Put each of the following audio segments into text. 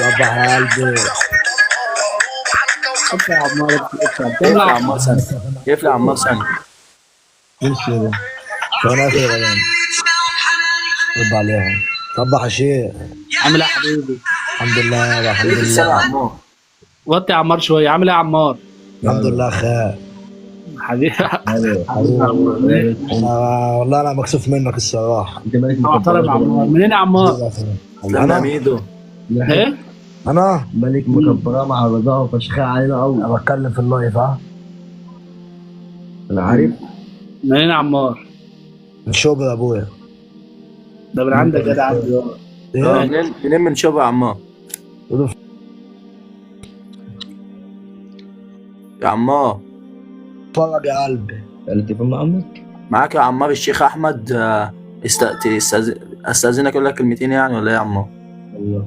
صباح يا قلبي. اطلع يا عمار، اطلع يفلع اطلع. عمار سنة. يفلع عمار سنة. وش ده؟ وانا في غلام. رد عليها. صباح يا شيخ. عامل ايه يا حبيبي؟ الحمد لله يابا، الحمد ليه في السنة يا لله. عمار؟ وطي يا عمار شويه. عامل ايه يا عمار؟ الحمد لله خير. حبيبي. ايوه حبيبي يا عمار. والله انا مكسوف منك الصراحه. انت مالك محترم يا عمار. منين يا عمار؟ اسلام يا ميدو. ايه؟ انا مالك مكبراه مع رضا وفشخها علينا قوي. انا بتكلم في اللايف ها. انا عارف. منين يا عمار؟ من شغل ابويا. ده من عندك جدع عندي. ايه؟ منين من شبه يا عمار؟ يا عمار اتفرج يا قلبي. التليفون مع عمك. معاك يا عمار الشيخ احمد. استاذنك اقول لك كلمتين يعني ولا ايه يا عمار؟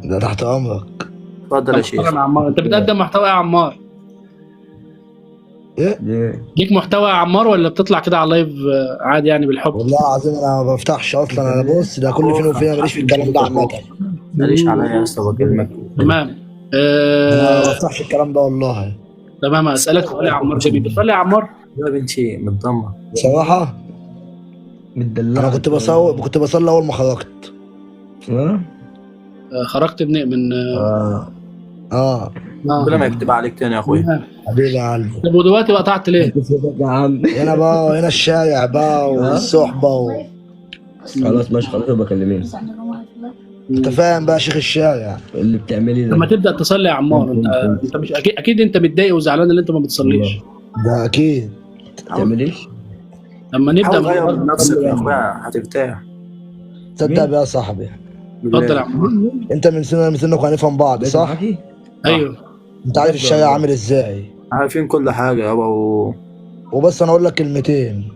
ده تحت امرك. اتفضل يا شيخ. محترم يا عمار. انت بتقدم محتوى إيه يا عمار؟ ايه؟ ليه؟ ليك محتوى يا عمار ولا بتطلع كده على اللايف عادي يعني بالحب؟ والله العظيم انا ما بفتحش اصلا. انا بص، ده كل فين وفين ماليش في الكلام ده عامه. ماليش عليا يا اسطى بكلمك. تمام. انا ما بفتحش الكلام ده والله. تمام. اسالك سؤال يا عمار جميل. بتصلي يا عمار؟ يا بنتي متضمه. بصراحه متدلع. انا كنت بصلي اول ما خرجت. ها؟ خرجت من اه ربنا ما يكتب عليك تاني يا اخويا. حبيبي يا قلبي. طب ودلوقتي قطعت ليه؟ يا عم هنا بقى، هنا الشارع بقى والصحبه خلاص ماشي، خلاص بكلمين. انت فاهم بقى شيخ الشارع. اللي بتعملي لما ده تبدا تصلي يا عمار انت مش اكيد انت متضايق وزعلان اللي انت ما بتصليش. ده اكيد. بتعمليش. لما نبدا حاول تغير من من نفسك يا اخويا هترتاح. تصدق بقى يا صاحبي، اتفضل يا عمار. انت من سنك وهنفهم بعض صح؟ معاكي؟ ايوه. انت عارف الشارع عامل ازاي. عارفين كل حاجه يابا وبس انا اقول لك كلمتين.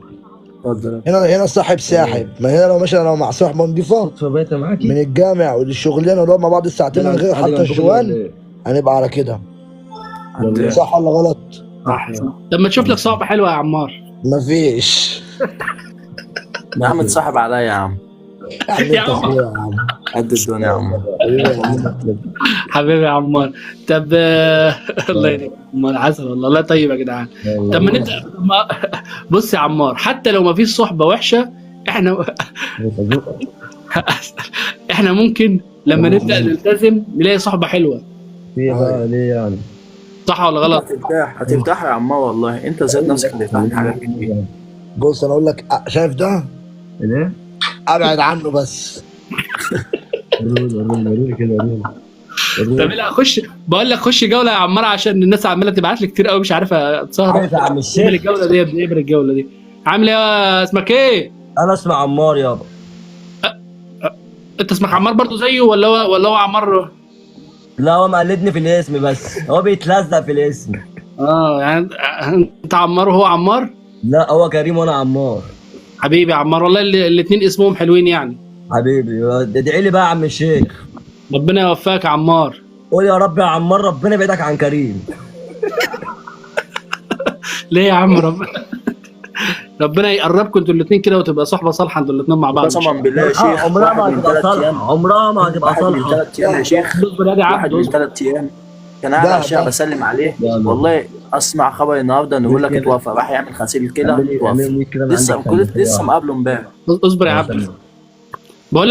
اتفضل. هنا الصاحب ساحب. ما هنا لو ماشي لو مع صاحبه نضيفه فبقيت معاكي. من الجامع وللشغلانه ونقعد مع بعض الساعتين من غير حتى الجوان، هنبقى على كده. عندي- صح ولا غلط؟ صح. لما تشوف لك صعبه حلوه يا عمار. مفيش. يا عم تصاحب عليا يا عم. يا عم انت اخويا يا عم. قد الدنيا يا عم. حبيبي يا عمار. طب الله يرحمه عمار عسل والله. لا طيب يا جدعان. طب ما نبدا بص يا عمار، حتى لو ما فيش صحبه وحشه احنا احنا ممكن لما نبدا نلتزم نلاقي صحبه حلوه. في بقى ليه يعني؟ صح ولا غلط؟ هترتاح يا عمار والله. انت ذات نفسك هترتاح من حاجات كتير. بص انا اقول لك، شايف ده؟ ليه؟ ابعد عنه بس. وروني كده وروني. طب لا خش، بقول لك خش جوله يا عمار عشان الناس عماله تبعت لي كتير قوي مش عارف اتسهر. عارف يا عم الشيخ؟ اعمل الجوله دي يا ابني، اعمل الجوله دي. عامل ايه اسمك ايه؟ انا اسمع عمار يابا. انت اسمك عمار برضو زيه ولا هو عمار؟ لا هو مقلدني في الاسم بس، هو بيتلزق في الاسم. يعني انت عمار وهو عمار؟ لا هو كريم وانا عمار. حبيبي يا عمار والله الاثنين اسمهم حلوين يعني. حبيبي ادعي لي بقى يا عم الشيخ. ربنا يوفقك يا عمار. قول يا رب يا عمار ربنا يبعدك عن كريم. ليه يا عم ربنا يقربكم انتوا الاثنين كده وتبقى صحبه صالحه انتوا الاثنين مع بعض. قسما بالله يا شيخ. عمرها ما واحد من هتبقى 3 صالحه، ايام. عمرها ما هتبقى واحد من صالحه. 3 ايام يا شيخ. اصبر يا واحد عبد من اصبر. 3 ايام كان قاعد على الشارع بسلم عليه. والله اسمع خبر النهارده انه بيقول لك اتوفى، راح يعمل غسيل الكلى اتوفى. لسه مقابله امبارح. اصبر يا عبد. بقول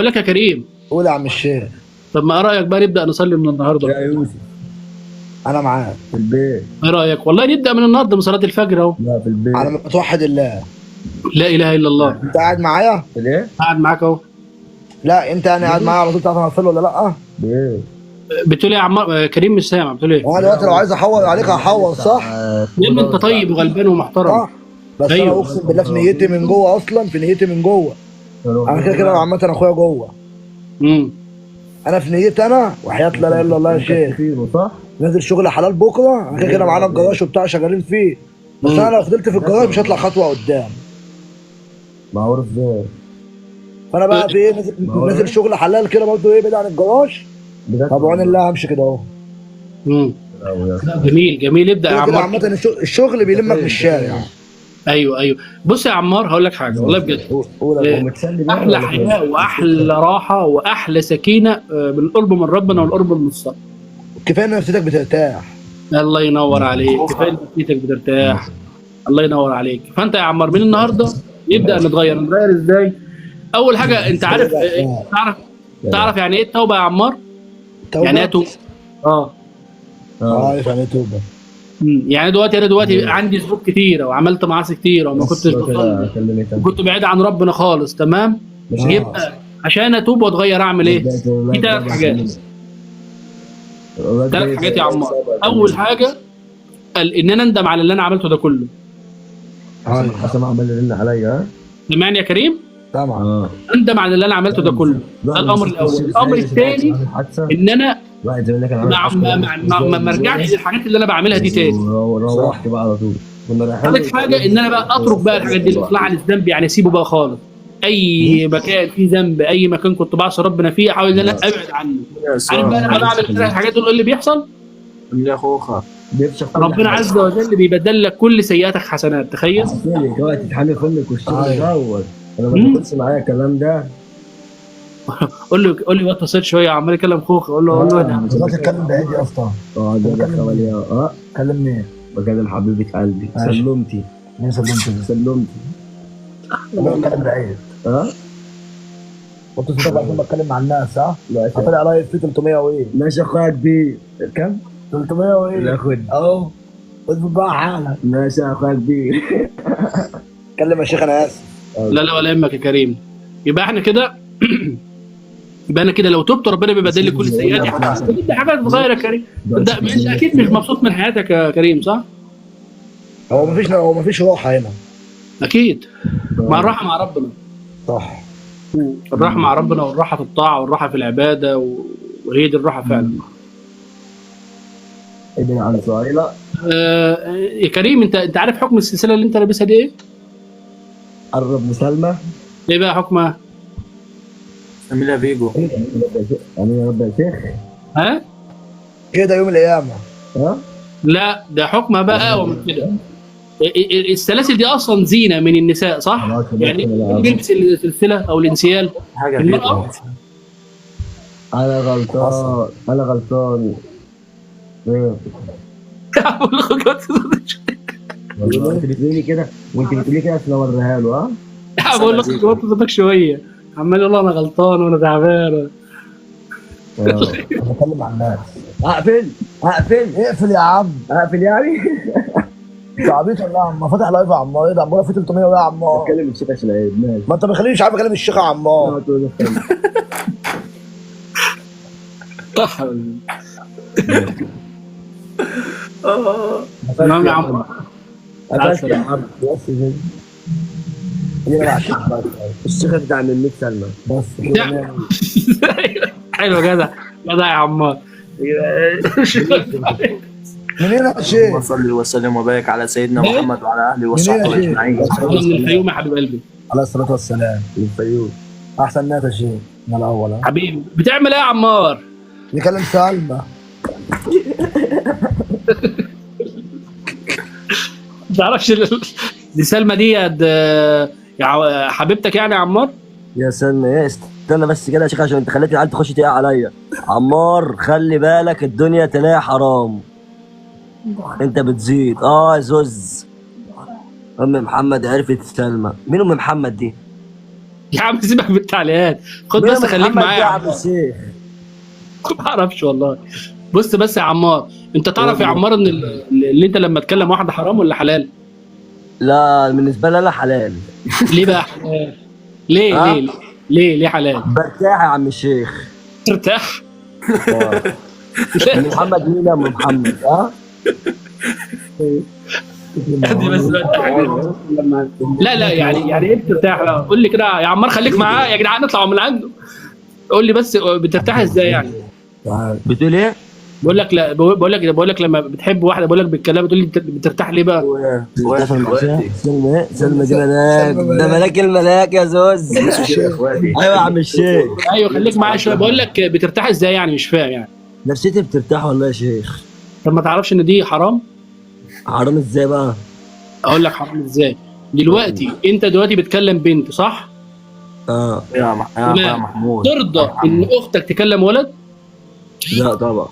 لك يا كريم. قول يا عم الشيخ. طب ما ايه رايك بقى نبدا نصلي من النهارده؟ يا يوسف انا معاك في البيت. ايه رايك؟ والله نبدا من النهارده من صلاه الفجر اهو. لا في البيت. على ما توحد الله. لا اله الا الله. انت قاعد معايا؟ ليه؟ قاعد معاك اهو. لا انت يعني قاعد معايا على طول، تعرف انا هقفل ولا لا؟ ليه؟ بتقول ايه يا عمار؟ كريم مش سامع. بتقول ايه؟ وانا دلوقتي لو عايز احور عليك هحور صح؟ يا ابني انت طيب وغلبان ومحترم. صح. بس أيوه. انا اقسم بالله في نيتي من جوه، اصلا في نيتي من جوه. انا كده كده عامه اخويا جوه. انا في نيتي انا وحياه لا اله الا الله يا شيخ. صح؟ نازل شغل حلال بكره، انا كده كده معانا الجراج وبتاع شغالين فيه. بس انا لو فضلت في الجراج مش هطلع خطوه قدام. معروف ازاي؟ فانا بقى في ايه، نازل شغل حلال كده برضه ايه بعيد عن الجراج. طب وعين الله همشي كده اهو. جميل جميل. ابدا يا كده عمار. عامه الشغل بيلمك من الشارع. ايوه بص يا عمار هقول لك حاجه والله بجد. احلى حياه واحلى راحه واحلى سكينه بالقرب من ربنا والقرب من الصلاه. كفايه ان نفسيتك بترتاح. الله ينور عليك، كفايه ان نفسيتك بترتاح. الله ينور عليك. فانت يا عمار من النهارده يبدا نتغير ازاي؟ اول حاجه انت عارف تعرف يعني ايه التوبه يا عمار؟ يعني ايه توبه؟ عارف يعني ايه توبه. يعني انا دلوقتي عندي ذنوب كتيره وعملت معاصي كتيره وما كنتش بصلي وكنت بعيد عن ربنا خالص، تمام؟ يبقى عشان اتوب واتغير اعمل ايه؟ في 3 حاجات. 3 حاجات يا عمار. اول حاجه ان انا اندم على اللي انا عملته ده كله. حسن عمل اللي عليا. سمعني يا كريم؟ طبعا. اندم على اللي انا عملته ده كله. ده الامر الاول. الامر الثاني ان انا ما ارجعش للحاجات اللي انا بعملها دي تاني. روحت بقى على طول. ثالث حاجه ان انا بقى اترك بقى الحاجات دي، الاقلاع عن الذنب، يعني اسيبه بقى خالص. اي مكان فيه ذنب، اي مكان كنت بعصي ربنا فيه، احاول ان انا ابعد عنه. عارف بقى انا بعمل الحاجات دول اللي بيحصل؟ يا خوخه ربنا عز وجل بيبدل لك كل سيئاتك حسنات. تخيل دلوقتي تحمل فمك والشغل الاول. انا ما بقولش معايا الكلام ده. قول لي ما تصير شويه عمال يكلم خوخه. قول له انا بتكلم بعيد يا اسطى. ده كلمني. بكلم حبيبه قلبي. سلمتي. مين سلمتي؟ بتكلم بعيد. كنت صدق عشان بتكلم مع الناس. طلع عليا في 300 وايه؟ ماشي يا اخويا كبير. كم؟ 300 وايه؟ لا خد اهو اظبط بقى حالك. ماشي يا اخويا كبير. كلم يا شيخ انا اسف. لا ولا يهمك يا كريم. يبقى احنا كده لو تبت ربنا بيبدل لي كل سيئاتي. دي حاجه تتغير يا كريم. انت اكيد مش مبسوط من حياتك يا كريم، صح؟ هو مفيش راحه هنا. اكيد. مع الراحه مع ربنا. صح. الراحه مع ربنا والراحه في الطاعه والراحه في العباده وهي دي الراحه فعلا. ادري عن سؤالي. لا يا كريم انت عارف حكم السلسله اللي انت لابسها دي ايه؟ قرب مسلمه. ايه بقى حكمها؟ سميلها فيجو. يعني يا رب يا شيخ. كده يوم القيامه. لا ده حكمها بقى اقوى من كده. السلاسل دي اصلا زينه من النساء، صح؟ يعني بيلبس السلسله او الانسيال حاجه المرأة. انا غلطان. انت بتقولي كده عشان اوريها له. بقول لك غلطت صوتك شويه، عمال يقول انا غلطان وانا تعبان. بتكلم مع الناس. اقفل اقفل يا عم. اقفل يعني. انت عبيط ولا يا عم؟ فاتح لايف يا عمار. ايه ده عمار في 300 ويا عمار؟ بكلم الشيخ عشان عيب. ماشي. ما انت ما خلينيش عارف اكلم الشيخ يا عمار. تمام يا عم. الشيخ بتاع من 100 سنه بس. حلو جدع يا عمار. منين يا شيخ؟ وصلي وسلم وبارك على سيدنا محمد وعلى اهله وصحبه اجمعين. من الفيوم يا حبيب قلبي. عليه الصلاه والسلام. الفيوم احسن ناس يا شيخ من الاول. حبيبي بتعمل ايه يا عمار؟ نكلم سلمى. ما تعرفش دي سلمى دي يا حبيبتك يعني يا عمار؟ يا سلمى استنى بس كده يا شيخ عشان انت خليت العيال تخش تقع عليا. عمار خلي بالك الدنيا تلاقي حرام. انت بتزيد يا زوز. ام محمد عرفت سلمى. مين ام محمد دي؟ يا عم سيبك من التعليقات، خد بس خليك معايا يا عم الشيخ. ما اعرفش والله. بص بس يا عمار، انت تعرف يا عمار ان اللي انت لما تكلم واحده حرام ولا حلال؟ لا بالنسبه لي انا حلال. ليه بقى حلال؟ ليه حلال؟ برتاح يا عم الشيخ. ترتاح؟ محمد مين يا ام محمد؟ لا يعني ايه بترتاح؟ قول لي كده يا عمار، خليك معاه يا جدعان، نطلع من عنده. قول لي بس بترتاح ازاي يعني؟ بتقول ايه؟ بقول لك لما بتحب واحده بقول لك بالكلام بتقول لي بترتاح ليه بقى؟ سلمى دي ملاك. ده ملاك الملاك يا زوز. ايوه يا عم الشيخ. ايوه خليك معايا شويه. بقول لك بترتاح ازاي يعني؟ مش فاهم يعني. نفسيتي بترتاح والله يا شيخ. طب ما تعرفش ان دي حرام؟ حرام ازاي بقى؟ اقول لك حرام ازاي. دلوقتي انت دلوقتي بتكلم بنت صح؟ يا اخويا محمود ترضى ان اختك تكلم ولد؟ لا طبعا.